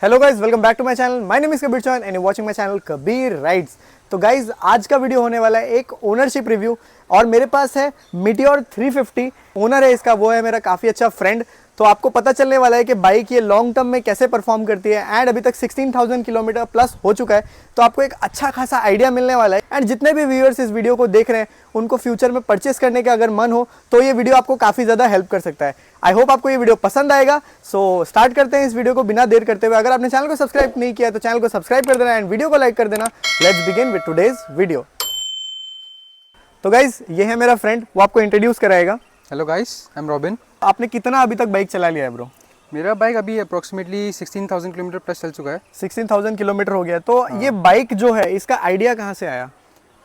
Hello guys, welcome back to my channel. My name is Kabir Chauhan and you watching my channel Kabir rides. तो guys आज का video होने वाला है एक ओनरशिप रिव्यू और मेरे पास है मीटियोर 350। ओनर है इसका, वो है मेरा काफ़ी अच्छा फ्रेंड। तो आपको पता चलने वाला है कि बाइक ये लॉन्ग टर्म में कैसे परफॉर्म करती है एंड अभी तक 16,000 किलोमीटर प्लस हो चुका है। तो आपको एक अच्छा खासा आइडिया मिलने वाला है एंड जितने भी व्यूअर्स इस वीडियो को देख रहे हैं उनको फ्यूचर में परचेस करने का अगर मन हो तो ये वीडियो आपको काफ़ी ज़्यादा हेल्प कर सकता है। आई होप आपको ये वीडियो पसंद आएगा। सो स्टार्ट करते हैं इस वीडियो को बिना देर करते हुए। अगर आपने चैनल को सब्सक्राइब नहीं किया तो चैनल को सब्सक्राइब कर देना एंड वीडियो को लाइक कर देना। Let's begin with today's video. तो गाइज ये है मेरा फ्रेंड, वो आपको इंट्रोड्यूस कराएगा। Hello guys, I am robin. आपने कितना अभी तक बाइक चला लिया है ब्रो? मेरा बाइक अभी अप्रोक्सीमेटली 16,000 किलोमीटर प्लस चल चुका है। 16,000 किलोमीटर हो गया। तो ये बाइक जो है इसका आइडिया कहाँ से आया?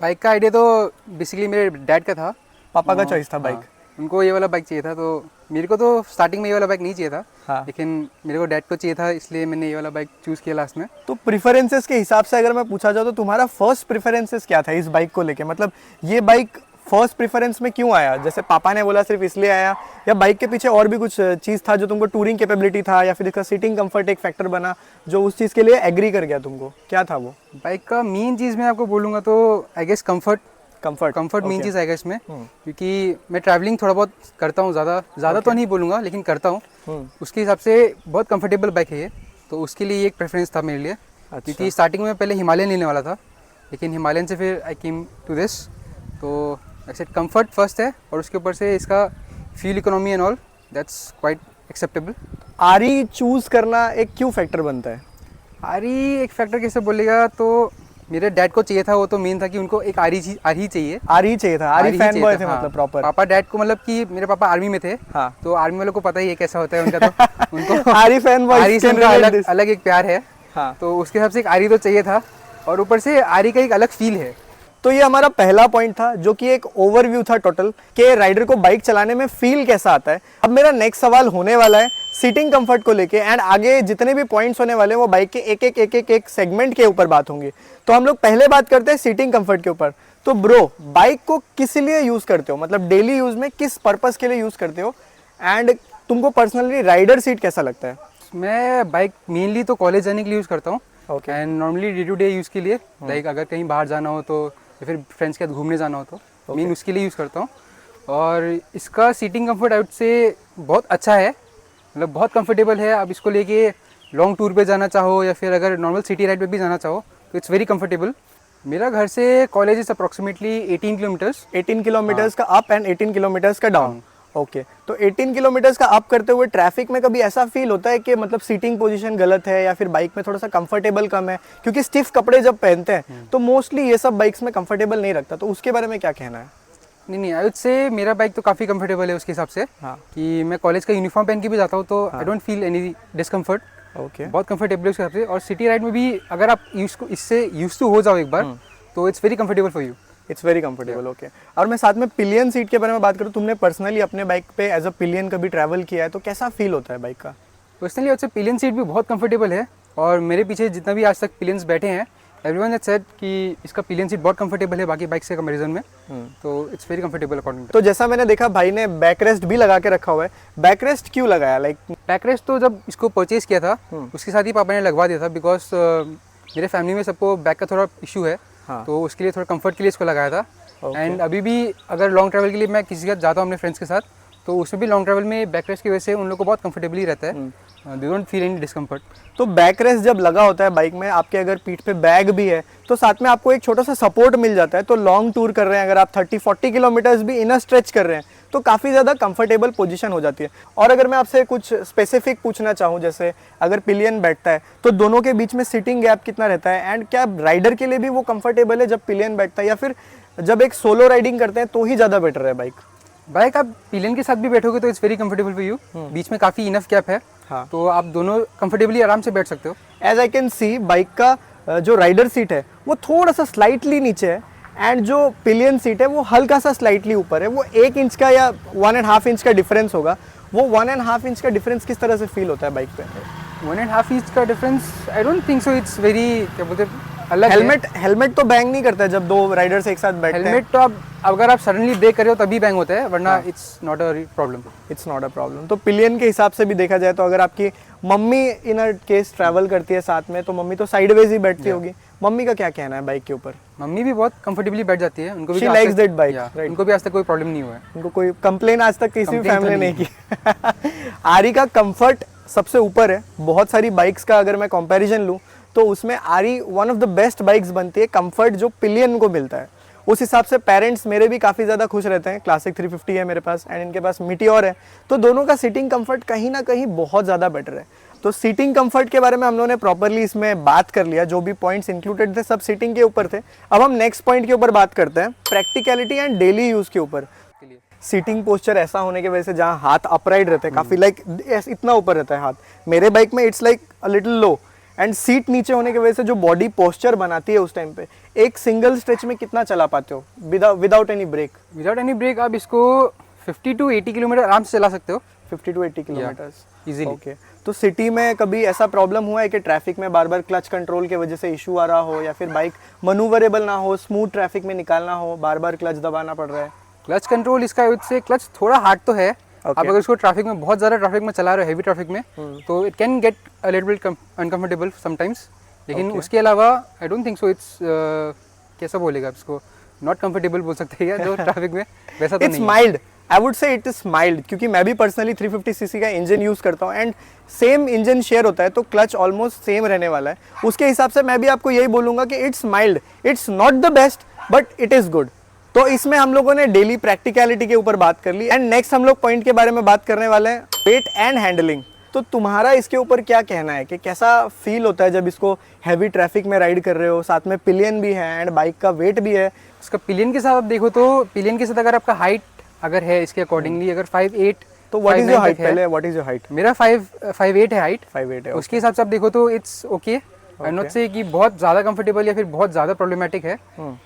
बाइक का आइडिया तो बेसिकली मेरे डैड का था। पापा का चॉइस था बाइक? उनको ये वाला बाइक चाहिए था, तो मेरे को तो स्टार्टिंग में ये वाला बाइक नहीं चाहिए था। हाँ। लेकिन मेरे को डैड को चाहिए था, इसलिए मैंने ये वाला बाइक चूज़ किया लास्ट में। तो प्रेफरेंसेस के हिसाब से अगर मैं पूछा जाऊँ तो तुम्हारा फर्स्ट प्रेफरेंसेस क्या था इस बाइक को लेके? मतलब ये बाइक फर्स्ट प्रेफरेंस में क्यों आया? जैसे पापा ने बोला सिर्फ इसलिए आया, या बाइक के पीछे और भी कुछ चीज़ था जो तुमको टूरिंग कैपेबिलिटी था, या फिर इसका सीटिंग कंफर्ट एक फैक्टर बना जो उस चीज़ के लिए एग्री कर गया तुमको? क्या था वो? बाइक का मेन चीज़ मैं आपको बोलूँगा तो आई गेस कंफर्ट मेन चीज़ आएगा इसमें, क्योंकि मैं ट्रैवलिंग थोड़ा बहुत करता हूँ, ज़्यादा तो नहीं बोलूँगा लेकिन करता हूँ। उसके हिसाब से बहुत कंफर्टेबल बाइक है ये, तो उसके लिए एक प्रेफरेंस था मेरे लिए। अच्छा। क्योंकि स्टार्टिंग में पहले हिमालयन लेने वाला था, लेकिन हिमालयन से फिर आई केम टू दिस। तो एक्सेप्ट कंफर्ट फर्स्ट है और उसके ऊपर से इसका fuel economy and all that's quite acceptable. आरी चूज़ करना एक क्यों फैक्टर बनता है? आरी एक फैक्टर कैसे बोलेगा, तो मेरे डैड को चाहिए था, वो तो मेन था कि उनको एक आरी चाहिए। आरी चाहिए था? आरी फैन बॉय थे? हाँ। मतलब प्रॉपर पापा डैड को, मतलब कि मेरे पापा आर्मी में थे। हाँ। तो आर्मी वालों को पता ही है कैसा होता है उनका, तो उनको आरी फैन बॉय, आरी से उनका अलग एक प्यार है। हाँ। तो उसके हिसाब से एक आरी तो चाहिए था और ऊपर से आरी का एक अलग फील है। तो ये हमारा पहला पॉइंट था जो कि एक ओवरव्यू था टोटल के राइडर को बाइक चलाने में फील कैसा आता है। अब मेरा नेक्स्ट सवाल होने वाला है सीटिंग कंफर्ट को लेके एंड आगे जितने भी पॉइंट्स होने वाले हैं वो बाइक के एक सेगमेंट के ऊपर बात होंगी। तो हम लोग पहले बात करते हैं सीटिंग कंफर्ट के ऊपर। तो ब्रो, बाइक को किस लिए यूज करते हो? मतलब डेली यूज में किस पर्पस के लिए यूज करते हो एंड तुमको पर्सनली राइडर सीट कैसा लगता है? मैं बाइक मेनली तो कॉलेज जाने के लिए यूज़ करता हूँ and normally day to day use के लिए, लाइक अगर कहीं बाहर जाना हो तो, या फिर फ्रेंड्स के साथ घूमने जाना हो तो मेन उसके लिए यूज़ करता हूँ। और इसका सीटिंग कंफर्ट आउट से बहुत अच्छा है, मतलब बहुत कंफर्टेबल है। आप इसको लेके लॉन्ग टूर पे जाना चाहो या फिर अगर नॉर्मल सिटी राइड पे भी जाना चाहो तो इट्स वेरी कंफर्टेबल। मेरा घर से college is approximately 18 kilometres. 18 kilometres का अप एंड 18 किलोमीटर्स का डाउन। ओके। तो 18 किलोमीटर्स का अप करते हुए ट्रैफिक में कभी ऐसा फील होता है कि मतलब सीटिंग पोजीशन गलत है या फिर बाइक में थोड़ा सा कंफर्टेबल कम है? क्योंकि स्टिफ कपड़े जब पहनते हैं तो मोस्टली ये सब बाइक्स में कंफर्टेबल नहीं रखता, तो उसके बारे में क्या कहना है? नहीं, आई वुड से मेरा बाइक तो काफ़ी कंफर्टेबल है उसके हिसाब से। हाँ। कि मैं कॉलेज का यूनिफॉर्म पहन के भी जाता हूँ तो I don't feel any discomfort. Okay. बहुत कंफर्टेबल है उसके हिसाब से। और सिटी राइड में भी अगर आप इससे यूज टू हो जाओ एक बार तो it's very comfortable for you. It's very comfortable. Okay. और मैं साथ में पिलियन सीट के बारे में बात करूँ, तुमने पर्सनली अपने बाइक पे एज अ पिलियन कभी ट्रैवल किया है तो कैसा फील होता है बाइक का? पर्सनली उससे पिलियन सीट भी बहुत कंफर्टेबल है और मेरे पीछे जितना भी आज तक पिलियंस बैठे हैं एवरीवन हैज सेड कि इसका पिलियन सीट बहुत कंफर्टेबल है बाकी बाइक से कंपैरिजन में। तो इट्स वेरी कंफर्टेबल अकॉर्डिंग। तो जैसा मैंने देखा भाई ने बैक रेस्ट भी लगा के रखा हुआ है। बैक रेस्ट क्यों लगाया? लाइक बैक रेस्ट तो जब इसको परचेज किया था उसके साथ ही पापा ने लगवा दिया था, बिकॉज मेरे फैमिली में सबको बैक का थोड़ा इशू है। हाँ। तो उसके लिए थोड़ा कंफर्ट के लिए इसको लगाया था। एंड अभी भी अगर लॉन्ग ट्रैवल के लिए मैं किसी के साथ जाता हूँ अपने फ्रेंड्स के साथ तो उसमें भी लॉन्ग ट्रैवल में बैक रेस्ट की वजह से उन लोग को बहुत कंफर्टेबली रहता है। They don't feel any discomfort. तो बैक रेस्ट जब लगा होता है बाइक में, आपके अगर पीठ पे बैग भी है तो साथ में आपको एक छोटा सा सपोर्ट मिल जाता है। तो लॉन्ग टूर कर रहे हैं अगर आप 30-40 किलोमीटर्स भी इनर स्ट्रेच कर रहे हैं तो काफ़ी ज़्यादा कंफर्टेबल पोजीशन हो जाती है। और अगर मैं आपसे कुछ स्पेसिफिक पूछना चाहूँ, जैसे अगर पिलियन बैठता है तो दोनों के बीच में सीटिंग गैप कितना रहता है एंड क्या राइडर के लिए भी वो कंफर्टेबल है जब पिलियन बैठता है, या फिर जब एक सोलो राइडिंग करते हैं तो ही ज़्यादा बेटर है बाइक? आप पिलियन के साथ भी बैठोगे तो it's very comfortable for you. बीच में काफ़ी इनफ गैप है। हाँ। तो आप दोनों कंफर्टेबली आराम से बैठ सकते हो। As I can see bike का जो राइडर सीट है वो थोड़ा सा स्लाइटली नीचे है एंड जो पिलियन सीट है वो हल्का सा स्लाइटली ऊपर है। वो 1 इंच का या 1.5 इंच का डिफरेंस होगा। वो 1.5 इंच का डिफरेंस किस तरह से फील होता है बाइक पे? 1.5 इंच का difference I don't think so. It's very क्या बोलते हैं, अलग है। हेलमेट तो बैंग नहीं करता है जब दो राइडर्स एक साथ बैठते हैं। हेलमेट तो आप अगर आप सडनली ब्रेक कर रहे हो तभी बैंग होता है, वरना it's not a problem. It's not a problem. तो पिलियन के हिसाब से भी देखा जाए तो अगर आपकी mummy in a case travel करती है साथ में, तो मम्मी तो साइडवेज ही बैठती होगी। मम्मी का क्या कहना है बाइक के ऊपर? मम्मी भी बहुत कंफर्टेबली बैठ जाती है, उनको भी She आज likes तक- that bike, Yeah, right. उनको भी आज तक कोई प्रॉब्लम नहीं हुआ है। उनको कोई कंप्लेन आज तक किसी Complaint तो फैमिली ने नहीं की। आरी का कंफर्ट सबसे ऊपर है। बहुत सारी बाइक्स का अगर मैं कंपैरिजन लूँ तो उसमें आरी one of the best bikes बनती है। कंफर्ट जो पिलियन को मिलता है उस हिसाब से पेरेंट्स मेरे भी काफ़ी ज़्यादा खुश रहते हैं। क्लासिक 350 है मेरे पास एंड इनके पास मीटियोर है, तो दोनों का सीटिंग कंफर्ट कहीं ना कहीं बहुत ज़्यादा बेटर है। तो सीटिंग कंफर्ट के बारे में हम लोगों ने प्रॉपरली इसमें बात कर लिया। जो भी पॉइंट्स इंक्लूडेड थे सब सीटिंग के ऊपर थे। अब हम नेक्स्ट पॉइंट के ऊपर बात करते हैं, प्रैक्टिकलिटी एंड डेली यूज़ के ऊपर। सीटिंग पोस्चर ऐसा होने की वजह से जहाँ हाथ अपराइट रहते हैं, काफ़ी लाइक इतना ऊपर रहता है हाथ, मेरे बाइक में it's like a little low. And seat नीचे होने की वजह से जो बॉडी पोस्चर बनाती है उस टाइम पे, एक सिंगल स्ट्रेच में कितना चला पाते हो without any brake? Without any brake आप इसको 50 to 80 किलोमीटर आराम से चला सकते हो। 50 to 80 किलोमीटर्स इजीली। ओके। तो सिटी में कभी ऐसा प्रॉब्लम हुआ है कि ट्रैफिक में बार बार क्लच कंट्रोल की वजह से इशू आ रहा हो, या फिर बाइक मनूवरेबल ना हो, स्मूथ ट्रैफिक में निकालना हो, बार बार क्लच दबाना पड़ रहा है? क्लच कंट्रोल इसका से क्लच थोड़ा हार्ड तो है। आप अगर इसको ट्रैफिक में बहुत ज़्यादा ट्रैफिक में चला रहे हो, हेवी ट्रैफिक में, तो it can get a little bit uncomfortable sometimes. लेकिन उसके अलावा I don't think so it's कैसा बोलेगा इसको, नॉट कंफर्टेबल बोल सकते हैं जो ट्रैफिक में, वैसा तो इट्स नहीं है। माइल्ड, आई वुड से इट इज माइल्ड, क्योंकि मैं भी पर्सनली 350 सीसी का इंजन यूज करता हूँ एंड सेम इंजन शेयर होता है, तो क्लच ऑलमोस्ट सेम रहने वाला है। उसके हिसाब से मैं भी आपको यही बोलूंगा कि it's mild, it's not the best but it is good. तो इसमें हम लोगों ने डेली प्रैक्टिकलिटी के ऊपर बात कर ली एंड नेक्स्ट हम लोग पॉइंट के बारे में बात करने वाले हैं, वेट एंड हैंडलिंग। तो तुम्हारा इसके ऊपर क्या कहना है कि कैसा फील होता है जब इसको हैवी ट्रैफिक में राइड कर रहे हो, साथ में पिलियन भी है एंड बाइक का वेट भी है? उसका पिलियन के साथ आप देखो तो पिलियन के साथ अगर आपका हाइट अगर है इसके अकॉर्डिंगली, अगर 5'8", तो व्हाट इज योर 5'9" हाइट? तक है। पहले व्हाट इज योर हाइट? मेरा 5'8" है हाइट। 5'8" है। उसके हिसाब से आप देखो तो इट्स ओके। आई नॉट से कि बहुत ज़्यादा कंफर्टेबल या फिर बहुत ज़्यादा प्रॉब्लमेटिक है।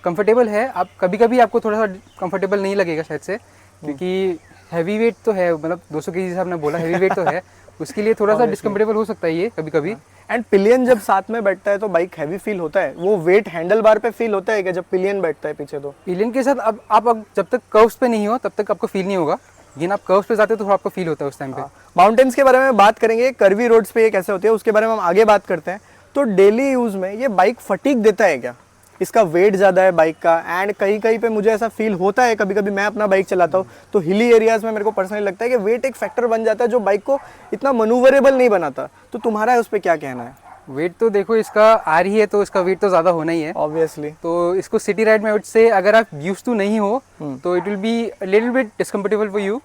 कंफर्टेबल है। आप कभी कभी आपको थोड़ा सा कंफर्टेबल नहीं लगेगा शायद से, क्योंकि हैवी वेट तो है, मतलब 200 kg से आपने बोला हैवी वेट तो है, उसके लिए थोड़ा सा डिस्कम्फर्टेबल हो सकता है ये कभी कभी। एंड पिलियन जब साथ में बैठता है तो बाइक हैवी फील होता है। वो वेट हैंडल बार पे फील होता है कि जब पिलियन बैठता है पीछे? तो पिलियन के साथ अब आप जब तक कर्व्स पे नहीं हो तब तक आपको फील नहीं होगा, लेकिन आप कर्व्स पे जाते हो तो आपको फील होता है उस टाइम पे। माउंटेन्स के बारे में बात करेंगे, कर्वी रोड्स पे ये कैसे होती है उसके बारे में हम आगे बात करते हैं। तो डेली यूज में ये बाइक फटीग देता है क्या? इसका वेट ज़्यादा है बाइक का एंड कहीं कहीं पे मुझे ऐसा फील होता है, कभी कभी मैं अपना बाइक चलाता हूँ तो हिली एरियाज में मेरे को पर्सनली लगता है कि वेट एक फैक्टर बन जाता है जो बाइक को इतना मनूवरेबल नहीं बनाता। तो तुम्हारा उस पर क्या कहना है? वेट तो देखो इसका आ रही है तो इसका वेट तो ज़्यादा होना ही है ऑब्वियसली। तो इसको सिटी राइड में से अगर आप यूज टू नहीं हो तो it will be little bit discomfortable for you.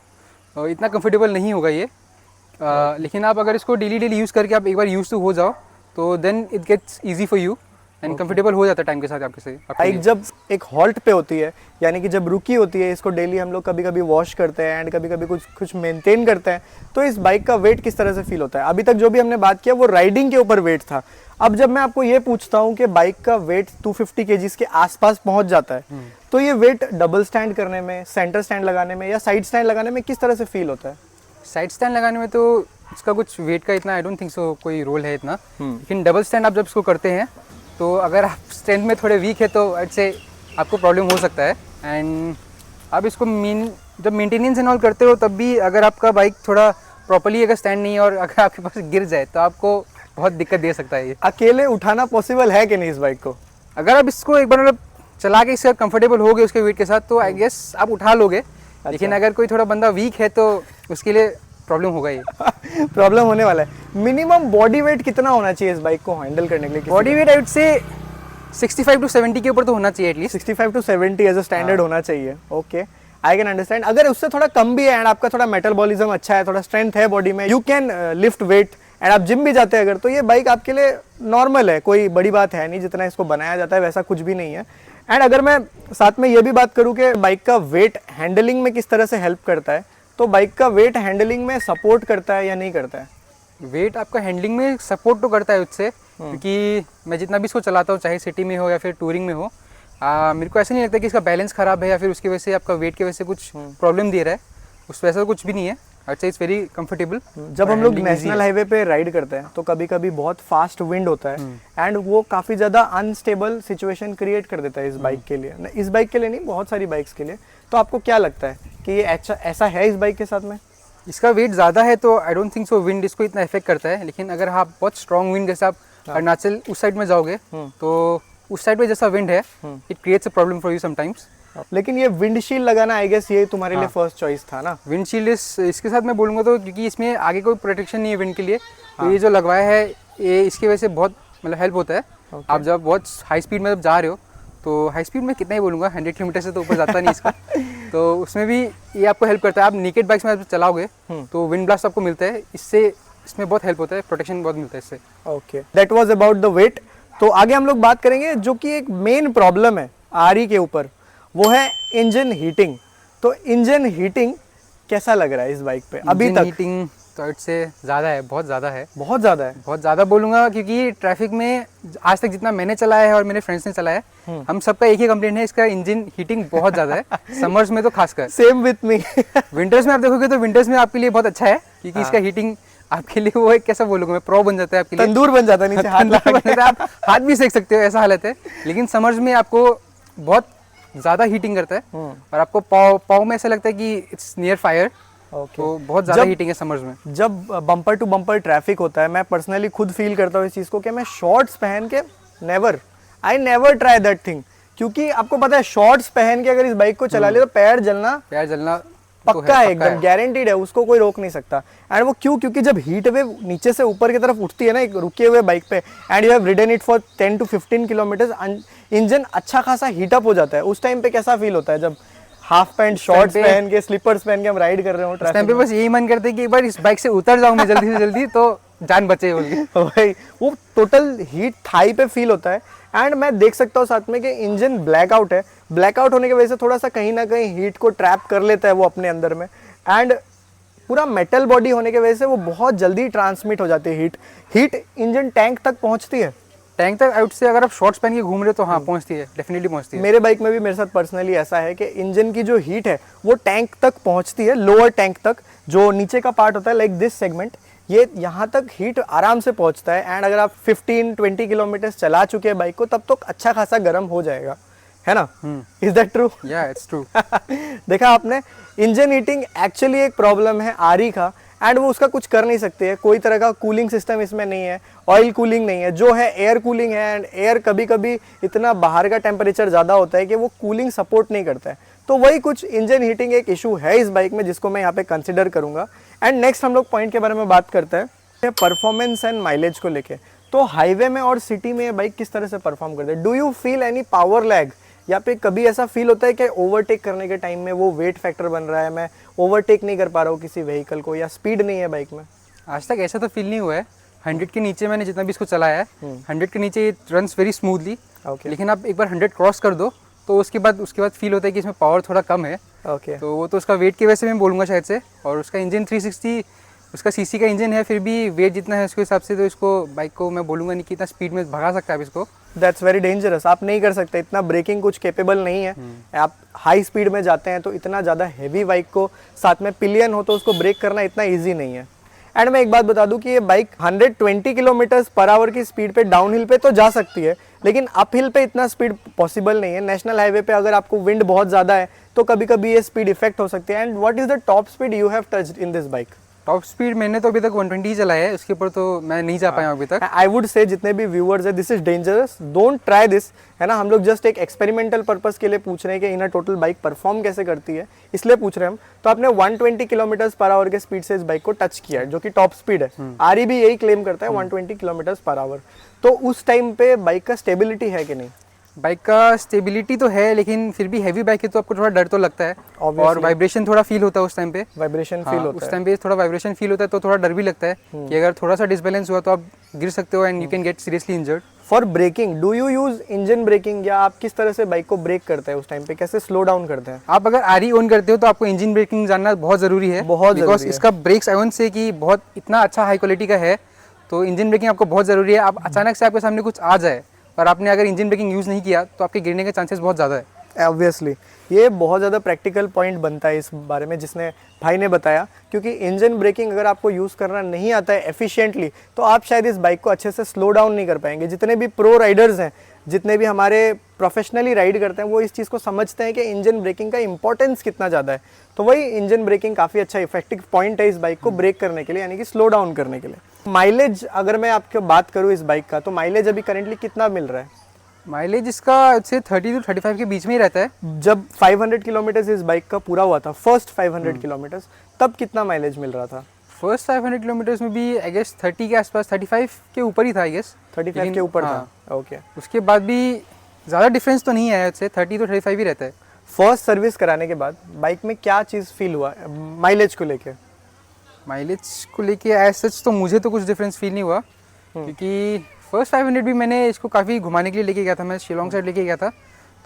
इतना कंफर्टेबल नहीं होगा ये। लेकिन आप अगर इसको डेली यूज़ करके आप एक बार यूज टू हो जाओ तो then it gets easy for you and comfortable हो जाता है टाइम के साथ आपके से। बाइक जब एक हॉल्ट पे होती है, यानी कि जब रुकी होती है, इसको डेली हम लोग कभी कभी वॉश करते हैं एंड कभी कभी कुछ मेंटेन करते हैं, तो इस बाइक का वेट किस तरह से फील होता है? अभी तक जो भी हमने बात किया वो राइडिंग के ऊपर वेट था। अब जब मैं आपको ये पूछता हूँ कि बाइक का वेट 250 kg के आसपास पहुंच जाता है, तो ये वेट डबल स्टैंड करने में, सेंटर स्टैंड लगाने में या साइड स्टैंड लगाने में किस तरह से फील होता है? साइड स्टैंड लगाने में तो इसका कुछ वेट का इतना आई डोंट थिंक सो कोई रोल है इतना। लेकिन डबल स्टैंड आप जब इसको करते हैं तो अगर आप स्ट्रेंथ में थोड़े वीक है तो ऐसे आपको प्रॉब्लम हो सकता है। एंड आप इसको जब मेंटेनेंस एंड ऑल करते हो तब भी अगर आपका बाइक थोड़ा प्रॉपर्ली अगर स्टैंड नहीं है और अगर आपके पास गिर जाए तो आपको बहुत दिक्कत दे सकता है ये। अकेले उठाना पॉसिबल है कि नहीं इस बाइक को? अगर आप इसको एक बार मतलब चला के इससे कंफर्टेबल हो गए उसके वेट के साथ तो आई गेस आप उठा लोगे। लेकिन अगर कोई थोड़ा बंदा वीक है तो उसके लिए प्रॉब्लम होगा ये। प्रॉब्लम होने वाला है। मिनिमम बॉडी वेट कितना होना चाहिए इस बाइक को हैंडल करने के लिए? बॉडी वेट आई वुड से 65 to 70 के ऊपर तो होना चाहिए at least. 65 to 70 as a standard होना चाहिए। Okay, I can understand. अगर उससे थोड़ा कम भी है एंड आपका थोड़ा मेटाबॉलिज्म अच्छा है, थोड़ा स्ट्रेंथ है बॉडी में, you can lift weight and आप जिम भी जाते हैं अगर, तो ये बाइक आपके लिए नॉर्मल है, कोई बड़ी बात है नहीं। जितना इसको बनाया जाता है वैसा कुछ भी नहीं है। एंड अगर मैं साथ में ये भी बात करूँ कि बाइक का वेट हैंडलिंग में किस तरह से हेल्प करता है, तो बाइक का वेट हैंडलिंग में सपोर्ट करता है या नहीं करता है? वेट आपका हैंडलिंग में सपोर्ट तो करता है उससे, क्योंकि मैं जितना भी इसको चलाता हूँ चाहे सिटी में हो या फिर टूरिंग में हो, मेरे को ऐसा नहीं लगता कि इसका बैलेंस खराब है या फिर उसकी वजह से आपका वेट की वजह से कुछ प्रॉब्लम दे रहा है। उस वैसा कुछ भी नहीं है। आई से इट्स वेरी कंफर्टेबल। जब हम लोग नेशनल हाईवे पे राइड करते हैं तो कभी कभी बहुत फास्ट विंड होता है एंड वो काफ़ी ज़्यादा अनस्टेबल सिचुएशन क्रिएट कर देता है इस बाइक के लिए, इस बाइक के लिए नहीं, बहुत सारी बाइक्स के लिए। तो आपको क्या लगता है कि ये ऐसा है इस बाइक के साथ में? इसका वेट ज़्यादा है तो I don't think so wind इसको इतना इफेक्ट करता है, लेकिन अगर आप बहुत स्ट्रॉन्ग विंड जैसे आप अरुणाचल उस साइड में जाओगे तो उस साइड पे जैसा विंड है it creates a problem for you sometimes. लेकिन ये विंडशील्ड लगाना आई गेस ये तुम्हारे लिए फर्स्ट चॉइस था ना? विंडशील्ड इसके साथ मैं बोलूँगा तो क्योंकि इसमें आगे कोई प्रोटेक्शन नहीं है विंड के लिए, तो ये जो लगवाया है ये इसकी वजह से बहुत मतलब हेल्प होता है। आप जब बहुत हाई स्पीड में जब जा रहे हो तो हाई स्पीड में कितना ही बोलूँगा 100 किलोमीटर से तो ऊपर जाता नहीं इसका तो उसमें भी ये आपको हेल्प करता है। आप नेकेड बाइक्स में आप चलाओगे तो विंड ब्लास्ट आपको मिलता है, इससे इसमें बहुत हेल्प होता है, प्रोटेक्शन बहुत मिलता है इससे। Okay, that was about the weight. तो आगे हम लोग बात करेंगे जो कि एक मेन प्रॉब्लम है आरई के ऊपर, वो है इंजन हीटिंग। तो इंजन हीटिंग कैसा लग रहा है इस बाइक पे अभी तक? हीटिंग तो इससे ज़्यादा है, बहुत ज़्यादा है, बहुत ज़्यादा है, बहुत ज़्यादा बोलूँगा, क्योंकि ट्रैफिक में आज तक जितना मैंने चलाया है और मेरे फ्रेंड्स ने चलाया है हम सबका एक ही कंप्लेंट है, इसका इंजन हीटिंग बहुत ज़्यादा है समर्स में तो खासकर। Same with me. विंटर्स में आप देखोगे तो विंटर्स में आपके लिए बहुत अच्छा है क्योंकि इसका हीटिंग आपके लिए वो एक कैसा बोलूँगा मैं प्रो बन जाता है आपके लिए, तंदूर बन जाता है नीचे हाथ लगा के। आप हाथ भी सेक सकते हो ऐसा हालत है। लेकिन समर्स में आपको बहुत ज़्यादा हीटिंग करता है और आपको पाव में ऐसा लगता है कि इट्स नियर फायर। तो बहुत ज़्यादा हीटिंग है समर्स में। जब बम्पर टू बम्पर ट्रैफिक होता है, मैं पर्सनली खुद फील करता हूँ इस चीज़ को कि मैं शॉर्ट्स पहन के I never try that thing, क्योंकि आपको पता है शॉर्ट्स पहन के अगर इस बाइक को चला ले तो पैर जलना पक्का है, एकदम गारंटीड है, उसको कोई रोक नहीं सकता। एंड वो क्योंकि जब हीट वेव नीचे से ऊपर की तरफ उठती है ना एक रुके हुए बाइक पे and you have ridden it for 10 to 15 kilometre, engine अच्छा खासा हीटअप हो जाता है। उस टाइम पे कैसा फील होता है जब हाफ पैंट शॉर्ट्स पहन के स्लीपर्स पहन के हम राइड कर रहे हो ट्रैफिक पे? बस यही मन करते है कि एक बार इस बाइक से उतर जाऊं मैं जल्दी से जल्दी तो जान बचे बोल के। भाई वो टोटल हीट थाई पे फील होता है। एंड मैं देख सकता हूँ साथ में कि इंजन ब्लैकआउट है, ब्लैकआउट होने की वजह से थोड़ा सा कहीं ना कहीं हीट को ट्रैप कर लेता है वो अपने अंदर में। एंड पूरा मेटल बॉडी होने की वजह से वो बहुत जल्दी ट्रांसमिट हो जाती है हीट इंजन टैंक तक पहुंचती है। टैंक तक आउट से अगर आप शॉर्ट्स पहन के घूम रहे हो तो हाँ पहुंचती है, डेफिनेटली पहुंचती है। मेरे बाइक में भी मेरे साथ पर्सनली ऐसा है कि इंजन की जो हीट है वो टैंक तक पहुंचती है, लोअर टैंक तक, जो नीचे का पार्ट होता है लाइक दिस सेगमेंट, ये यहाँ तक हीट आराम से पहुंचता है। एंड अगर आप 15-20 किलोमीटर चला चुके हैं बाइक को तब तो अच्छा खासा गर्म हो जाएगा, है ना? Is that true? या इट्स ट्रू। देखा आपने, इंजन हीटिंग एक्चुअली एक प्रॉब्लम है आरई का एंड वो उसका कुछ कर नहीं सकते है। कोई तरह का कूलिंग सिस्टम इसमें नहीं है, ऑयल कूलिंग नहीं है, जो है एयर कूलिंग है। एंड एयर कभी कभी इतना बाहर का टेम्परेचर ज़्यादा होता है कि वो कूलिंग सपोर्ट नहीं करता है। तो वही कुछ इंजन हीटिंग एक इशू है इस बाइक में जिसको मैं यहाँ पे कंसिडर करूँगा। एंड नेक्स्ट हम लोग पॉइंट के बारे में बात करते हैं परफॉर्मेंस एंड माइलेज को लेके। तो हाईवे में और सिटी में ये बाइक किस तरह से परफॉर्म करते हैं? Do you feel any power lag, या पे कभी ऐसा फील होता है कि ओवरटेक करने के टाइम में वो वेट फैक्टर बन रहा है, मैं ओवरटेक नहीं कर पा रहा हूँ किसी व्हीकल को, या स्पीड नहीं है बाइक में? आज तक ऐसा तो फील नहीं हुआ है। 100 के नीचे मैंने जितना भी इसको चलाया है 100 के नीचे इट रन्स वेरी स्मूथली। लेकिन आप एक बार 100 क्रॉस कर दो तो उसके बाद फील होता है कि इसमें पावर थोड़ा कम है। तो वो तो उसका वेट की वजह से मैं बोलूँगा शायद से, और उसका इंजन 360 उसका सीसी का इंजन है, फिर भी वेट जितना है उसके हिसाब से तो इसको बाइक को मैं बोलूँगा नहीं कि इतना स्पीड में भगा सकता है आप इसको। दैट्स वेरी डेंजरस, आप नहीं कर सकते, इतना ब्रेकिंग कुछ केपेबल नहीं है। आप हाई स्पीड में जाते हैं तो इतना ज़्यादा हैवी बाइक को, साथ में पिलियन हो तो उसको ब्रेक करना इतना ईजी नहीं है। एंड मैं एक बात बता दूं कि ये बाइक 120 किलोमीटर पर आवर की स्पीड पे डाउन हिल पे तो जा सकती है, लेकिन अप हिल पे इतना स्पीड पॉसिबल नहीं है। नेशनल हाईवे पे अगर आपको विंड बहुत ज़्यादा है तो कभी कभी ये स्पीड इफेक्ट हो सकती है। And what is the top speed you have touched in this bike? Top speed मैंने तो अभी तक 120 चलाया है, उसके ऊपर तो मैं नहीं जा पाया अभी तक। आई वुड से जितने भी व्यूअर्स है, this is dangerous, don't try this, है ना? हम लोग जस्ट एक एक्सपेरिमेंटल पर्पस के लिए पूछ रहे हैं कि इन टोटल बाइक परफॉर्म कैसे करती है, इसलिए पूछ रहे हैं हम। तो आपने 120 किलोमीटर पर आवर के स्पीड से इस बाइक को टच किया है, जो कि टॉप स्पीड है। आरई भी यही क्लेम करता है 120 किलोमीटर पर आवर। तो उस टाइम पे बाइक का स्टेबिलिटी है कि नहीं? बाइक का स्टेबिलिटी तो है, लेकिन फिर भी हैवी बाइक है तो आपको थोड़ा डर तो लगता है। और वाइब्रेशन थोड़ा फील होता है उस टाइम पे, वाइब्रेशन फील होता है उस टाइम पे थोड़ा वाइब्रेशन फील होता है तो थोड़ा डर भी लगता है कि अगर थोड़ा सा डिसबैलेंस हुआ तो आप गिर सकते हो and you can get seriously injured. For braking do you use engine braking, या आप किस तरह से बाइक को ब्रेक करते हैं उस टाइम पे, कैसे स्लो डाउन करते हैं? आप अगर आरई ऑन करते हो तो आपको इंजन ब्रेकिंग जानना बहुत जरूरी है, बहुत जरूरी बिकॉज इसका ब्रेक्स आई से कि बहुत इतना अच्छा हाई क्वालिटी का है, तो इंजन ब्रेकिंग आपको बहुत जरूरी है। आप अचानक से आपके सामने कुछ आ जाए और आपने अगर इंजन ब्रेकिंग यूज़ नहीं किया तो आपके गिरने के चांसेस बहुत ज़्यादा है। ऑब्वियसली ये बहुत ज़्यादा प्रैक्टिकल पॉइंट बनता है इस बारे में जिसने भाई ने बताया, क्योंकि इंजन ब्रेकिंग अगर आपको यूज़ करना नहीं आता है एफिशिएंटली तो आप शायद इस बाइक को अच्छे से स्लो डाउन नहीं कर पाएंगे। जितने भी प्रो राइडर्स हैं, जितने भी हमारे प्रोफेशनली राइड करते हैं, वो इस चीज़ को समझते हैं कि इंजन ब्रेकिंग का इंपॉर्टेंस कितना ज़्यादा है। तो वही इंजन ब्रेकिंग काफ़ी अच्छा इफेक्टिव पॉइंट है इस बाइक को ब्रेक करने के लिए, यानी कि स्लो डाउन करने के लिए। माइलेज अगर मैं आपको बात करूँ इस बाइक का, तो माइलेज अभी करेंटली कितना मिल रहा है? माइलेज इसका से 30 to 35 के बीच में ही रहता है। जब 500 किलोमीटर इस बाइक का पूरा हुआ था, फर्स्ट 500 किलोमीटर, तब कितना माइलेज मिल रहा था? फर्स्ट 500 किलोमीटर्स में भी आई गेस 30 के आसपास, 35 के ऊपर ही था आई गेस। 35 के ऊपर था, ओके। उसके बाद भी ज़्यादा डिफरेंस तो नहीं है, उससे 30 to 35 ही रहता है। फर्स्ट सर्विस कराने के बाद बाइक में क्या चीज़ फील हुआ माइलेज को लेके? माइलेज को लेके एज सच तो मुझे तो कुछ डिफरेंस फील नहीं हुआ, क्योंकि फर्स्ट 500 भी मैंने इसको काफ़ी घुमाने के लिए लेके गया था, मैं शिलोंग साइड लेके गया था,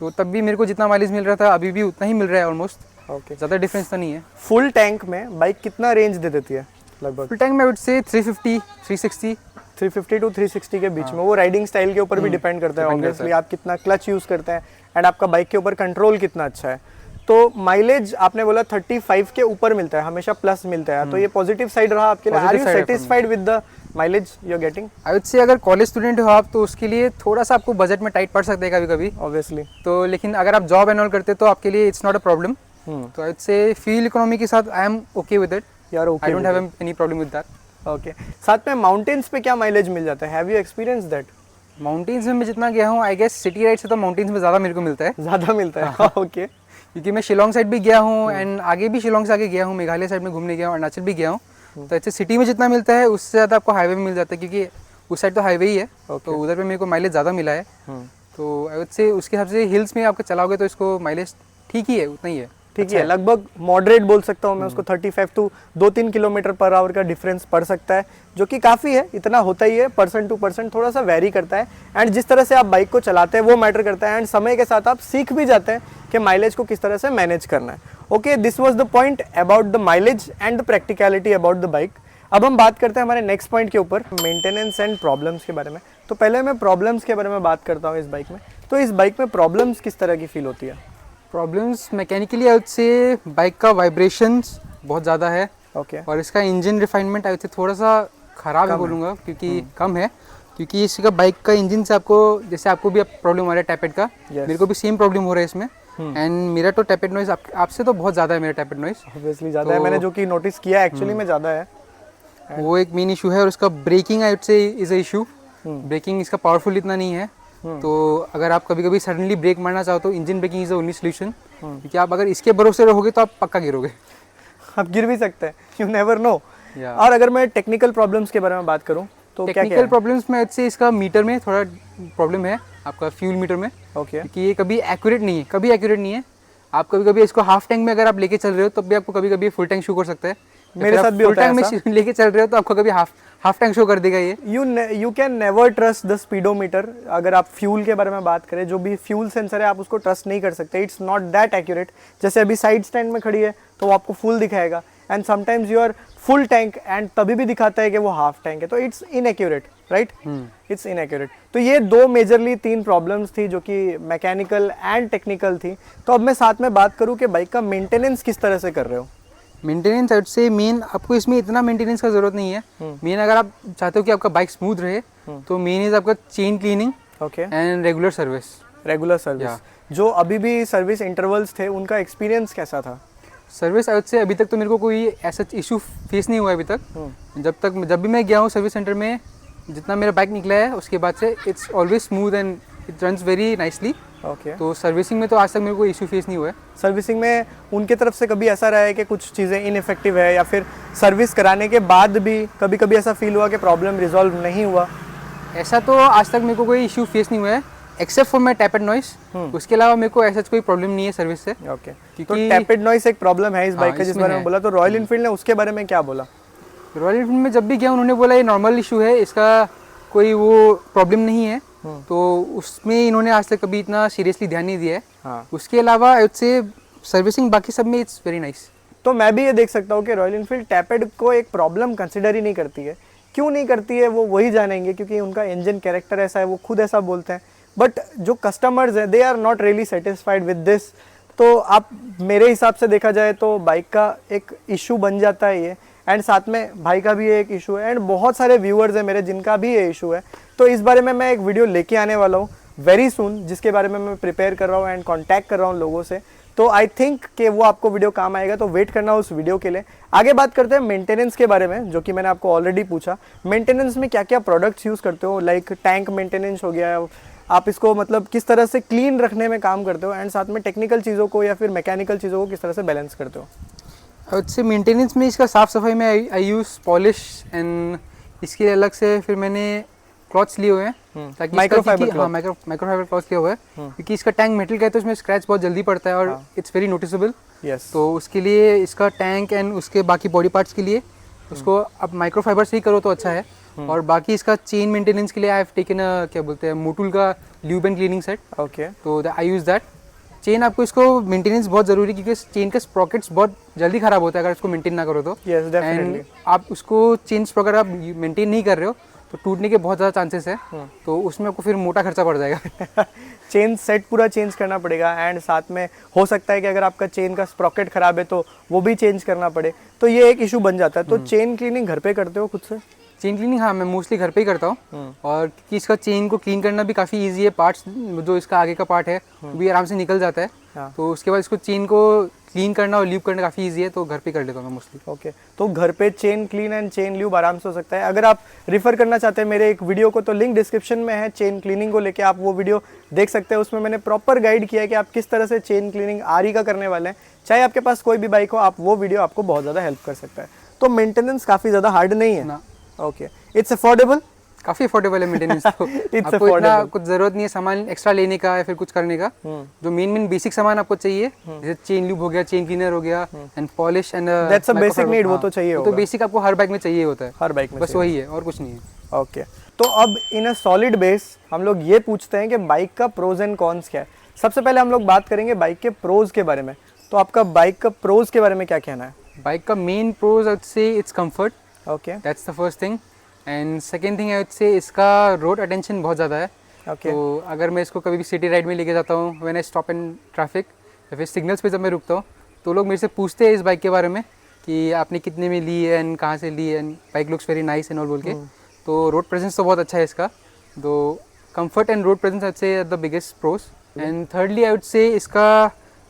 तो तब भी मेरे को जितना माइलेज मिल रहा था अभी भी उतना ही मिल रहा है ऑलमोस्ट। ओके, ज़्यादा डिफरेंस तो नहीं है। फुल टैंक में बाइक कितना रेंज दे देती है लगभग? फुल टैंक में से 350 360 350 टू 360 के बीच में। वो राइडिंग स्टाइल के ऊपर भी डिपेंड करता है ऑब्वियसली, आप कितना क्लच यूज़ करते हैं एंड आपका बाइक के ऊपर कंट्रोल कितना अच्छा है। तो माइलेज आपने बोला 35 के ऊपर मिलता है, हमेशा प्लस मिलता है, तो ये पॉजिटिव साइड रहा आपके लिए। Are you satisfied with the mileage you are getting? I would say अगर कॉलेज स्टूडेंट हो आप तो उसके लिए थोड़ा सा आपको बजट में टाइट पड़ सकता है कभी कभी ऑब्वियसली, तो, लेकिन अगर आप जॉब एनरोल करते तो आपके लिए इट्स नॉट अ प्रॉब्लम। तो I would say fuel economy के साथ I am okay with it, you are okay, I don't have any problem with that. Okay, साथ में माउंटेन्स पे क्या माइलेज मिल जाता है? Have you experience that? Mountains में मैं जितना गया हूँ आई गेस सिटी राइड से तो माउंटेन्स में ज़्यादा मेरे को मिलता है। ज़्यादा मिलता है, ओके। क्योंकि मैं शिलोंग साइड भी गया हूँ एंड आगे भी शिलोंग से आगे गया हूँ, मेघालय साइड में घूमने गया हूँ, अरुणाचल भी गया हूँ। तो ऐसे सिटी में जितना मिलता है उससे ज़्यादा आपको हाईवे में मिल जाता है, क्योंकि उस साइड तो हाईवे ही है, तो उधर पे मेरे को माइलेज ज़्यादा मिला है। तो आई वुड से उसके हिसाब से हिल्स में आपको चलाओगे तो इसको माइलेज ठीक ही है, उतना ही है, ठीक है, लगभग मॉडरेट बोल सकता हूँ मैं उसको। 35 टू 2-3 किलोमीटर पर आवर का डिफरेंस पड़ सकता है, जो कि काफ़ी है, इतना होता ही है। पर्सन टू पर्सन थोड़ा सा वेरी करता है एंड जिस तरह से आप बाइक को चलाते हैं वो मैटर करता है एंड समय के साथ आप सीख भी जाते हैं कि माइलेज को किस तरह से मैनेज करना है। Okay, this was the point about the mileage and the practicality about the bike. अब हम बात करते हैं हमारे नेक्स्ट पॉइंट के ऊपर, मेंटेनेंस एंड प्रॉब्लम्स के बारे में। तो पहले मैं प्रॉब्लम्स के बारे में बात करता हूँ इस बाइक में। तो इस बाइक में प्रॉब्लम्स किस तरह की फील होती है? प्रॉब्लम्स मैकेनिकली आई वुड से बाइक का वाइब्रेशंस बहुत ज़्यादा है, ओके, और इसका इंजन रिफाइनमेंट आई वुड से थोड़ा सा ख़राब है बोलूँगा, क्योंकि कम है, क्योंकि इसका बाइक का इंजन से आपको, जैसे आपको भी प्रॉब्लम हो रहा है टैपेड का, मेरे को भी सेम प्रॉब्लम हो रहा है इसमें। एंड मेरा तो टैपेड नॉइज आपसे तो बहुत ज़्यादा है, मेरा टैपेड नॉइज ऑब्वियसली ज़्यादा है, मैंने जो कि नोटिस किया एक्चुअली में ज़्यादा है, वो एक मेन इशू है। और उसका braking I would say is a issue, braking इसका पावरफुल इतना नहीं है। तो अगर आप कभी कभी सडनली ब्रेक मारना चाहो तो engine braking is the only solution, क्योंकि आप अगर इसके भरोसे रहोगे तो आप पक्का गिरोगे, आप गिर भी सकते हैं, यू नेवर नो। और अगर मैं टेक्निकल प्रॉब्लम्स के बारे में बात करूं तो टेक्निकल प्रॉब्लम्स में से इसका मीटर में थोड़ा प्रॉब्लम है, आपका फ्यूल मीटर में। ओके, क्योंकि ये कभी एक्यूरेट नहीं है, कभी एक्यूरेट नहीं है। आप कभी कभी इसको हाफ टैंक में अगर आप लेके चल रहे हो तब भी आपको कभी कभी फुल टैंक शो कर सकता है। मेरे साथ भी होता है ऐसा। में लेके चल रहे हो तो आपको कभी हाफ टैंक शो कर देगा ये। You can never trust the speedometer. अगर आप फ्यूल के बारे में बात करें, जो भी फ्यूल सेंसर है आप उसको ट्रस्ट नहीं कर सकते, इट्स नॉट दैट एक्यूरेट। जैसे अभी साइड स्टैंड में खड़ी है तो वो आपको फुल दिखाएगा and sometimes you are full tank and तभी भी दिखाता है कि वो हाफ टैंक है, तो it's inaccurate, right? It's inaccurate. तो ये दो मेजरली 3 प्रॉब्लम्स थी जो कि मैकेनिकल एंड टेक्निकल थी। तो अब मैं साथ में बात करूँ कि बाइक का मेंटेनेंस किस तरह से कर रहे हो? मेंटेनेंस आई वुड से मेन आपको इसमें इतना मेंटेनेंस का जरूरत नहीं है। मेन अगर आप चाहते हो कि आपका बाइक स्मूथ रहे तो मेन इज आपका chain cleaning okay and regular service. Regular service जो अभी भी सर्विस इंटरवल्स थे उनका एक्सपीरियंस कैसा था? सर्विस आई वुड से अभी तक तो मेरे को कोई ऐसा इशू फेस नहीं हुआ अभी तक। जब भी मैं गया हूँ सर्विस सेंटर में, जितना मेरा बाइक निकला है उसके बाद से it's always smooth and it runs very nicely. Okay, तो सर्विसिंग में तो आज तक मेरे को इशू फेस नहीं हुआ है। सर्विसिंग में उनके तरफ से कभी ऐसा रहा है कि कुछ चीज़ें इनइफेक्टिव है या फिर सर्विस कराने के बाद भी कभी कभी ऐसा फील हुआ कि प्रॉब्लम रिजॉल्व नहीं हुआ? ऐसा तो आज तक मेरे को कोई इशू फेस नहीं हुआ है एक्सेप्ट फॉर माई टैपेड नॉइस। उसके अलावा मेरे को ऐसा कोई प्रॉब्लम नहीं है सर्विस से। ओके, तो टैपेड नॉइस एक प्रॉब्लम है इस बाइक का जिस बारे में बोला, तो रॉयल इनफील्ड ने उसके बारे में क्या बोला? रॉयल इनफील्ड में जब भी गया उन्होंने बोला ये नॉर्मल इशू है, इसका कोई वो प्रॉब्लम नहीं है। तो उसमें इन्होंने आज तक कभी इतना सीरियसली ध्यान नहीं दिया है। हाँ। उसके अलावा उससे सर्विसिंग बाकी सब में इट्स वेरी नाइस। तो मैं भी ये देख सकता हूँ कि रॉयल इनफील्ड टैपेड को एक प्रॉब्लम कंसिडर ही नहीं करती है। क्यों नहीं करती है वो वही जानेंगे, क्योंकि उनका इंजन कैरेक्टर ऐसा है, वो खुद ऐसा बोलते हैं। बट जो कस्टमर्स हैं they are not really satisfied with this. तो आप मेरे हिसाब से देखा जाए तो बाइक का एक इशू बन जाता है ये, एंड साथ में भाई का भी एक इशू है, एंड बहुत सारे व्यूअर्स हैं मेरे जिनका भी ये इशू है। तो इस बारे में मैं एक वीडियो लेके आने वाला हूँ वेरी सून, जिसके बारे में मैं प्रिपेयर कर रहा हूँ एंड कॉन्टैक्ट कर रहा हूँ लोगों से। तो आई थिंक कि वो आपको वीडियो काम आएगा, तो वेट करना उस वीडियो के लिए। आगे बात करते हैं मेंटेनेंस के बारे में, जो कि मैंने आपको ऑलरेडी पूछा। मेंटेनेंस में क्या क्या प्रोडक्ट्स यूज़ करते हो, लाइक टैंक मेंटेनेंस हो गया, आप इसको मतलब किस तरह से क्लीन रखने में काम करते हो, एंड साथ में टेक्निकल चीज़ों को या फिर मैकेनिकल चीज़ों को किस तरह से बैलेंस करते हो। उससे मेंटेनेंस में इसका साफ़ सफाई में आई यूज़ पॉलिश, एंड इसके लिए अलग से फिर मैंने क्लॉथ्स लिए हुए हैं ताकि माइक्रोफाइबर माइक्रोफाइबर क्लॉथ्स लिया हुआ है क्योंकि इसका टैंक मेटल का है तो इसमें स्क्रैच बहुत जल्दी पड़ता है और इट्स वेरी नोटिसेबल। यस, तो उसके लिए इसका टैंक एंड उसके बाकी बॉडी पार्ट्स के लिए उसको अब माइक्रोफाइबर से ही करो तो अच्छा है। और बाकी इसका चेन मेंटेनेंस के लिए आई हैव टेकन क्या बोलते हैं मोटूल का lube and cleaning set. Okay, तो आई यूज़ दैट। चेन आपको इसको मेंटेनेंस बहुत ज़रूरी है क्योंकि चेन के स्प्रॉकेट्स बहुत जल्दी ख़राब होता है अगर इसको मेंटेन ना करो तो। Yes definitely. एंड आप उसको चेन स्प्रॉकेट आप मेंटेन नहीं कर रहे हो तो टूटने के बहुत ज़्यादा चांसेस है, तो उसमें आपको फिर मोटा खर्चा पड़ जाएगा। चेन सेट पूरा चेंज करना पड़ेगा, एंड साथ में हो सकता है कि अगर आपका चेन का स्प्रॉकेट खराब है तो वो भी चेंज करना पड़े, तो ये एक इशू बन जाता है। तो चेन क्लीनिंग घर पे करते हो खुद से? चेन क्लीनिंग हाँ मैं मोस्टली घर पे ही करता हूँ, और क्योंकि इसका चेन को क्लीन करना भी काफ़ी इजी है, पार्ट्स जो इसका आगे का पार्ट है वो भी आराम से निकल जाता है। हाँ। तो उसके बाद इसको चेन को क्लीन करना और ल्यूब करना काफ़ी इजी है, तो घर पे कर लेता हूँ मैं मोस्टली। ओके, तो घर पे chain clean and chain lube आराम से हो सकता है। अगर आप रिफर करना चाहते हैं मेरे एक वीडियो को तो लिंक डिस्क्रिप्शन में है, चेन क्लीनिंग को लेके आप वो वीडियो देख सकते हैं। उसमें मैंने प्रॉपर गाइड किया है कि आप किस तरह से चेन क्लीनिंग आरी का करने वाले हैं। चाहे आपके पास कोई भी बाइक हो, आप वो वीडियो आपको बहुत ज़्यादा हेल्प कर सकता है। तो मेंटेनेंस काफ़ी ज़्यादा हार्ड नहीं है ना, ओके, इट्स अफोर्डेबल, काफ़ी अफोर्डेबल है मेंटेनेंस। तो आपको इतना कुछ ज़रूरत नहीं है सामान एक्स्ट्रा लेने का या फिर कुछ करने का। जो मेन बेसिक सामान आपको चाहिए जैसे चेन लूब हो गया, चेन क्लीनर हो गया and polish and that's a basic need, वो तो चाहिए तो होगा। बेसिक आपको हर बाइक में चाहिए होता है, हर बाइक में बस वही है और कुछ नहीं है। ओके, तो अब इन अ सॉलिड बेस हम लोग ये पूछते हैं कि बाइक का प्रोज एंड कॉन्स क्या है। सबसे पहले हम लोग बात करेंगे बाइक के प्रोज के बारे में। तो आपका बाइक का प्रोज के बारे में क्या कहना है? बाइक का main pros I would say it's comfort, okay that's the first thing. And second thing I would say इसका रोड अटेंशन बहुत ज़्यादा है। ओके, तो अगर मैं इसको कभी भी सिटी राइड में लेके जाता हूँ, when I stop in traffic या फिर सिग्नल्स पे जब मैं रुकता हूँ, तो लोग मेरे से पूछते हैं इस बाइक के बारे में कि आपने कितने में ली है एंड कहाँ से ली है, and bike looks very nice and all बोल के। तो रोड प्रेजेंस तो बहुत अच्छा है इसका, तो comfort and road presence I would say the biggest pros. And thirdly I would say इसका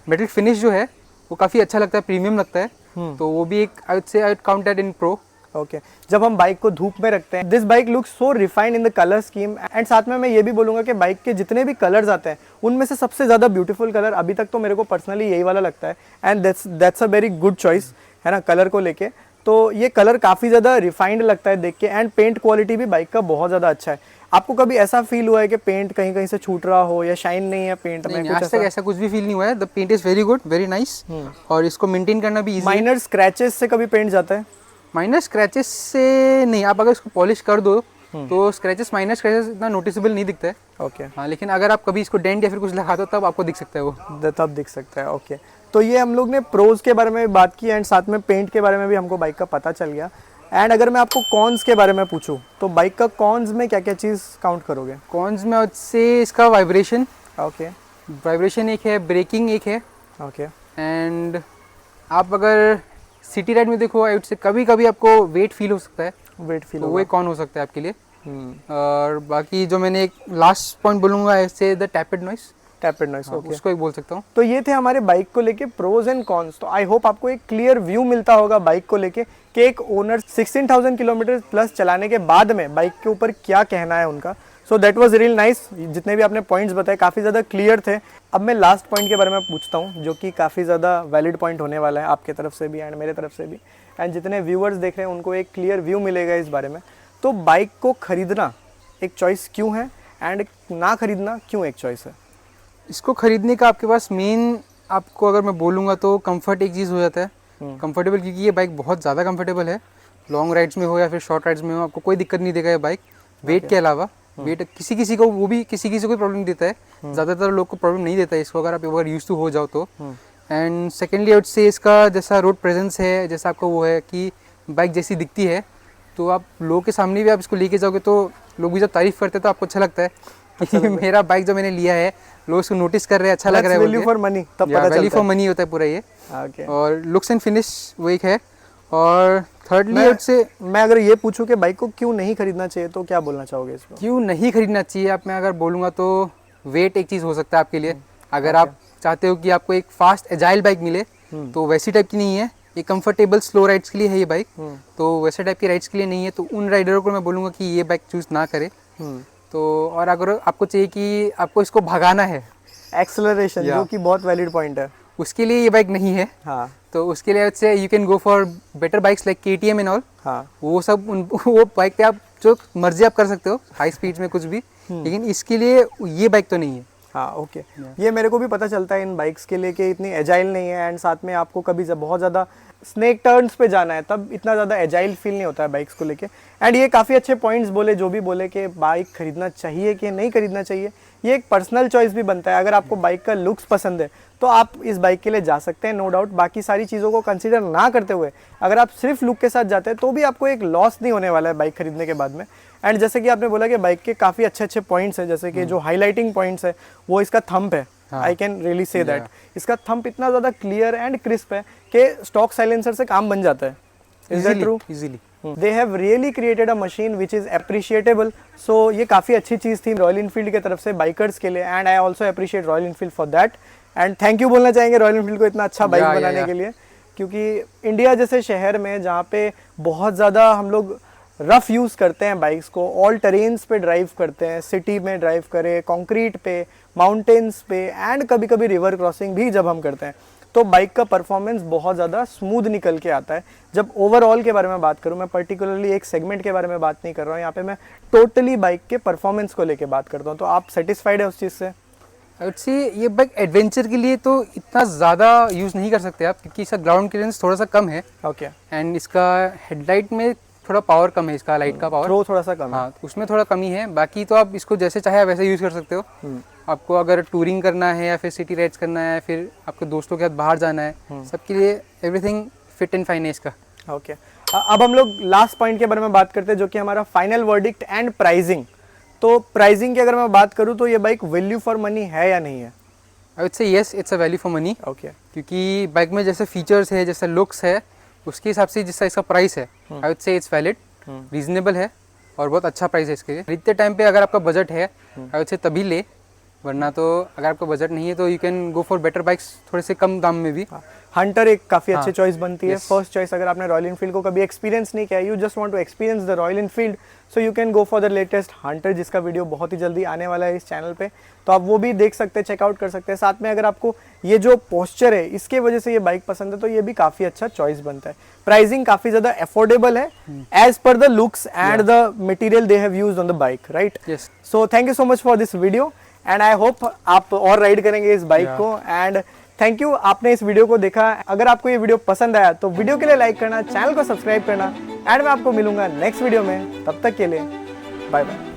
मेटल फिनिश जो है वो काफ़ी अच्छा लगता है, प्रीमियम लगता है, तो वो भी एक आई वुड से I would count that in pro. Okay, जब हम बाइक को धूप में रखते हैं, this bike looks so refined in the colour scheme. And साथ में मैं ये भी बोलूँगा कि बाइक के जितने भी कलर्स आते हैं उनमें से सबसे ज़्यादा ब्यूटीफुल कलर अभी तक तो मेरे को पर्सनली यही वाला लगता है, and that's a very good choice है ना कलर को लेके। तो ये कलर काफ़ी ज़्यादा रिफाइंड लगता है देख के, एंड पेंट क्वालिटी भी बाइक का बहुत ज़्यादा अच्छा है। आपको कभी ऐसा फील हुआ है कि पेंट कहीं कहीं से छूट रहा हो या शाइन नहीं है पेंट में? आज तक ऐसा कुछ भी फील नहीं हुआ है। The paint is very good, very nice, और इसको मेंटेन करना भी इजी। माइनर स्क्रैचेस से कभी पेंट जाता है? माइनर स्क्रैचेस से नहीं, आप अगर इसको पॉलिश कर दो तो स्क्रैचेस, माइनर स्क्रैचेस इतना नोटिसेबल नहीं दिखता है। ओके, हाँ, लेकिन अगर आप कभी इसको डेंट या फिर कुछ लगा दो तब आपको दिख सकता है वो, तब दिख सकता है। ओके, तो ये हम लोग ने प्रोज के बारे में बात की, एंड साथ में पेंट के बारे में भी हमको बाइक का पता चल गया। एंड अगर मैं आपको कॉन्स के बारे में पूछूं तो बाइक का कॉन्स में क्या क्या चीज़ काउंट करोगे? कॉन्स में उससे इसका वाइब्रेशन, ओके, वाइब्रेशन एक है, ब्रेकिंग एक है, ओके, एंड आप अगर सिटी राइड में देखो आई वुड से कभी कभी आपको वेट फील हो सकता है, वेट फील तो वो एक कॉन हो सकता है आपके लिए। और बाकी जो मैंने एक लास्ट पॉइंट बोलूँगा इससे द टैपेड नॉइस, टैपेड नॉइस, ओके, उसको एक बोल सकता हूँ। तो ये थे हमारे बाइक को लेके प्रोज एंड कॉन्स। तो आई होप आपको एक क्लियर व्यू मिलता होगा बाइक को लेके कि एक ओनर 16,000 किलोमीटर प्लस चलाने के बाद में बाइक के ऊपर क्या कहना है उनका। So that was real nice, जितने भी आपने पॉइंट्स बताए काफ़ी ज़्यादा क्लियर थे। अब मैं लास्ट पॉइंट के बारे में पूछता हूँ जो कि काफ़ी ज़्यादा वैलिड पॉइंट होने वाला है आपके तरफ से भी एंड मेरे तरफ से भी, एंड जितने व्यूअर्स देख रहे हैं उनको एक क्लियर व्यू मिलेगा इस बारे में। तो बाइक को खरीदना एक चॉइस क्यों है, एंड ना खरीदना क्यों एक चॉइस है? इसको खरीदने का आपके पास मेन, आपको अगर मैं बोलूँगा तो कंफर्ट एक चीज़ हो जाता है, कंफर्टेबल, क्योंकि ये बाइक बहुत ज़्यादा कंफर्टेबल है। लॉन्ग राइड्स में हो या फिर शॉर्ट राइड्स में हो, आपको कोई दिक्कत नहीं देगा ये बाइक। वेट के अलावा वेट किसी को वो भी किसी को प्रॉब्लम नहीं देता है, ज़्यादातर लोग को प्रॉब्लम नहीं देता है इसको, अगर आप एक बार यूज टू हो जाओ तो। And secondly I would say इसका जैसा रोड प्रेजेंस है, जैसा आपको वो है कि बाइक जैसी दिखती है, तो आप लोगों के सामने भी आप इसको लेके जाओगे तो लोग भी जब तारीफ़ करते हैं तो आपको अच्छा लगता है। कि मेरा बाइक जो मैंने लिया है लोग उसको नोटिस कर रहे हैं, अच्छा लग रहा है। वैल्यू फॉर मनी, तब पता वैल्यू चलता फॉर मनी होता है पूरा ये। ओके। और लुक्स एंड फिनिश वो एक है। और थर्डली से मैं अगर ये पूछूं कि बाइक को क्यों नहीं खरीदना चाहिए तो क्या बोलना चाहोगे इसमें? क्यों नहीं खरीदना चाहिए, आप मैं अगर बोलूँगा तो वेट एक चीज़ हो सकता है आपके लिए। अगर आप चाहते हो कि आपको एक फास्ट एजाइल बाइक मिले तो वैसी टाइप की नहीं है, ये कंफर्टेबल स्लो राइड्स के लिए है ये बाइक। तो वैसे टाइप की राइड्स के लिए नहीं है, तो उन राइडरों को मैं बोलूँगा कि ये बाइक चूज़ ना करें। तो और अगर आपको चाहिए कि आपको इसको भगाना है, एक्सेलरेशन, जो कि बहुत वैलिड पॉइंट है, उसके लिए ये बाइक नहीं है। हाँ तो उसके लिए से you can go for better bikes like KTM and all. हाँ वो सब वो बाइक पे आप जो मर्जी आप कर सकते हो हाई स्पीड में कुछ भी, लेकिन इसके लिए ये बाइक तो नहीं है। हाँ ओके। ये मेरे को भी पता चलता है इन बाइक्स के लिए कि इतनी एजाइल नहीं है, एंड साथ में आपको कभी जब बहुत ज़्यादा स्नेक टर्न्स पे जाना है तब इतना ज़्यादा एजाइल फील नहीं होता है बाइक्स को लेके। एंड ये काफ़ी अच्छे पॉइंट्स बोले, जो भी बोले कि बाइक खरीदना चाहिए कि नहीं खरीदना चाहिए, ये एक पर्सनल चॉइस भी बनता है। अगर आपको बाइक का लुक्स पसंद है तो आप इस बाइक के लिए जा सकते हैं, नो डाउट। बाकी सारी चीज़ों को कंसीडर ना करते हुए अगर आप सिर्फ लुक के साथ जाते हैं तो भी आपको एक लॉस नहीं होने वाला है बाइक खरीदने के बाद में। एंड जैसे कि आपने बोला कि बाइक के काफ़ी अच्छे अच्छे पॉइंट्स हैं, जैसे कि जो हाईलाइटिंग पॉइंट्स है वो इसका थंप है। I can really say that इसका थंप इतना ज़्यादा क्लियर एंड क्रिस्प है कि स्टॉक साइलेंसर से काम बन जाता है। Is that true? Easily. They have really created a machine which is appreciable. So ये काफ़ी अच्छी चीज़ थी रॉयल इनफील्ड की तरफ से बाइकर्स के लिए, and I also appreciate royal Enfield for that. And thank you बोलना चाहेंगे रॉयल इनफील्ड को इतना अच्छा बाइक बनाने के लिए, क्योंकि इंडिया जैसे शहर में जहाँ पे बहुत ज़्यादा हम लोग रफ़ यूज़ करते हैं बाइक्स को, ऑल टेरेन्स पे ड्राइव करते हैं, सिटी में ड्राइव करें, कंक्रीट पे, माउंटेन्स पे, एंड कभी कभी रिवर क्रॉसिंग भी जब हम करते हैं तो बाइक का परफॉर्मेंस बहुत ज़्यादा स्मूथ निकल के आता है। जब ओवरऑल के बारे में बात करूँ, मैं पर्टिकुलरली एक सेगमेंट के बारे में बात नहीं कर रहा हूँ, यहाँ पे मैं टोटली बाइक के परफॉर्मेंस को लेके बात करता हूँ। तो आप सेटिस्फाइड है उस चीज़ से? आई वुड से ये बाइक एडवेंचर के लिए तो इतना ज़्यादा यूज़ नहीं कर सकते आप, क्योंकि इसका ग्राउंड क्लियरेंस थोड़ा सा कम है। ओके। एंड इसका हेडलाइट में थोड़ा पावर कम है, इसका लाइट का पावर थ्रो थोड़ा सा कम है। हाँ, उसमें थोड़ा कमी है। बाकी तो आप इसको जैसे चाहे वैसे यूज़ कर सकते हो। आपको अगर टूरिंग करना है या फिर सिटी राइड्स करना है, फिर आपके दोस्तों के साथ बाहर जाना है, सबके लिए एवरीथिंग फिट एंड फाइन है इसका। ओके। अब हम लोग लास्ट पॉइंट के बारे में बात करते हैं, जो कि हमारा फाइनल वर्डिक्ट एंड प्राइसिंग। तो प्राइसिंग की अगर मैं बात करूँ तो ये बाइक वैल्यू फॉर मनी है या नहीं है? आई वुड से yes, it's a value for money. Okay. क्योंकि बाइक में जैसे फीचर्स है, जैसा लुक्स है, उसके हिसाब से जिसका इसका प्राइस है, आई would say it's valid, reasonable है और बहुत अच्छा प्राइस है इसके लिए। खरीदते टाइम पे अगर आपका बजट है आई वुड से तभी ले, वरना तो अगर आपका बजट नहीं है तो you can go for better bikes थोड़े से कम दाम में भी। हंटर एक काफ़ी अच्छी चॉइस बनती है। फर्स्ट चॉइस अगर आपने रॉयल इनफील्ड को कभी एक्सपीरियंस नहीं किया, you just want to experience the Royal Enfield, so you can go for the latest Hunter, जिसका वीडियो बहुत ही जल्दी आने वाला है इस चैनल पे, तो आप वो भी देख सकते हैं, चेकआउट कर सकते हैं। साथ में अगर आपको ये जो पोस्चर है इसके वजह से ये बाइक पसंद है तो ये भी काफ़ी अच्छा चॉइस बनता है। प्राइसिंग काफ़ी ज़्यादा अफोर्डेबल है as per the looks and the material they have used on the bike, right? Yes. So thank you so much for this video, and I hope आप और राइड करेंगे इस बाइक को। एंड थैंक यू, आपने इस video को देखा। अगर आपको ये वीडियो पसंद आया तो वीडियो के लिए लाइक करना, चैनल को सब्सक्राइब करना, एंड मैं आपको मिलूंगा नेक्स्ट वीडियो में। तब तक के लिए बाय बाय।